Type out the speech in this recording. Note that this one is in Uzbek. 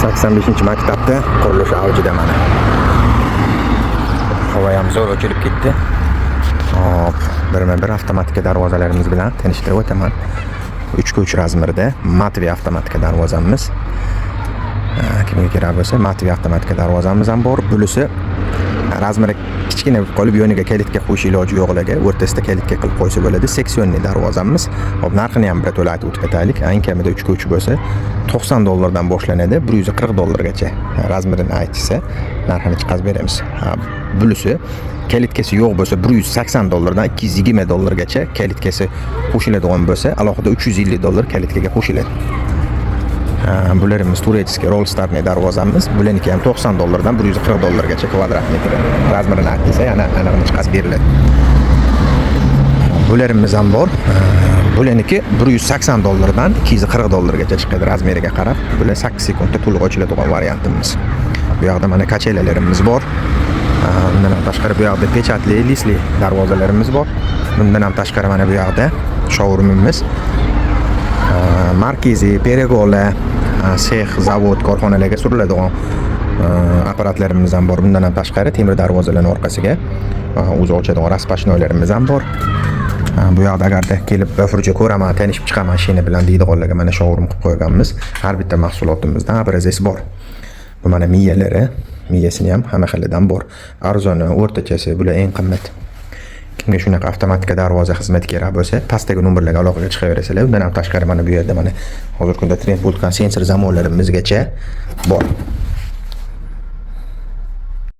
85-maktabda qurilish avjida mana. Havo ham zo'r ochilib ketdi. Hop, birma-bir avtomatika darvozalarimiz bilan tanishtirib o'taman. 3x3 razmerda Matvi avtomatika darvozamiz. Kimga kerak bo'lsa, Matvi avtomatika darvozamiz ham bor. Bulusi razmeri kichkina bo'lib qolib, yoniga kalitga qo'yish iloji yo'qlarga o'rtasida kalitga qilib qo'ysa bo'ladi. Seksionniy darvozamiz. Hop, narxini ham bir to'la aytib o'tib ketaylik. Eng kamida 3x3 bo'lsa $90 boshlanadi, $140 razmerini aytsa, narxini chiqarib beramiz. Bulusi kalitkasi yo'q bo'lsa $180 dan $220 kalitkasi qo'shiladigan bo'lsa, alohida $350 kalitkaga qo'shiladi. Bularimiz turetskiy Rollstarniy darvozamiz. Bularniki ham $90 dan $140 kvadrat metri. Razmerini aytsa, yana aniqni chiqarib beriladi. Bularimiz ham bor. Bularniki $180 dan $240 chiqadi razmeriga qarab. Bular 8 sekundda to'liq ochiladigan variantimiz. Bu yoqda mana kachelalarimiz bor. Bundan ham tashqari bu yoqda pechatli, lisli darvozalarimiz bor. Bundan ham tashqari mana bu yoqda showroomimiz. Markaziy, Peregola, sex, zavod, korxonalarga suriladigan apparatlarimiz ham bor. Bundan ham tashqari temir darvozalarning orqasiga o'zi ochadigan raspashnoylarimiz ham bor. Bu yoqda agarda kelib bafurja ko'raman, tanishib chiqaman mashina bilan deydiganlarga mana showroom qilib qo'yganmiz. Har bitta mahsulotimizdan abrazasi bor. Bu mana miyalari, miyasini ham hamma xilidan bor. Arzoni, o'rtachasi, bular eng qimmat. Kimga shunaqa avtomatika darvoza xizmati kerak bo'lsa, pastdagi nomerlarga aloqaga chiqaverasizlar. Undan ham tashqari mana bu yerda mana hozirgi kunda trend bo'lgan sensor zamonlarimizgacha bor.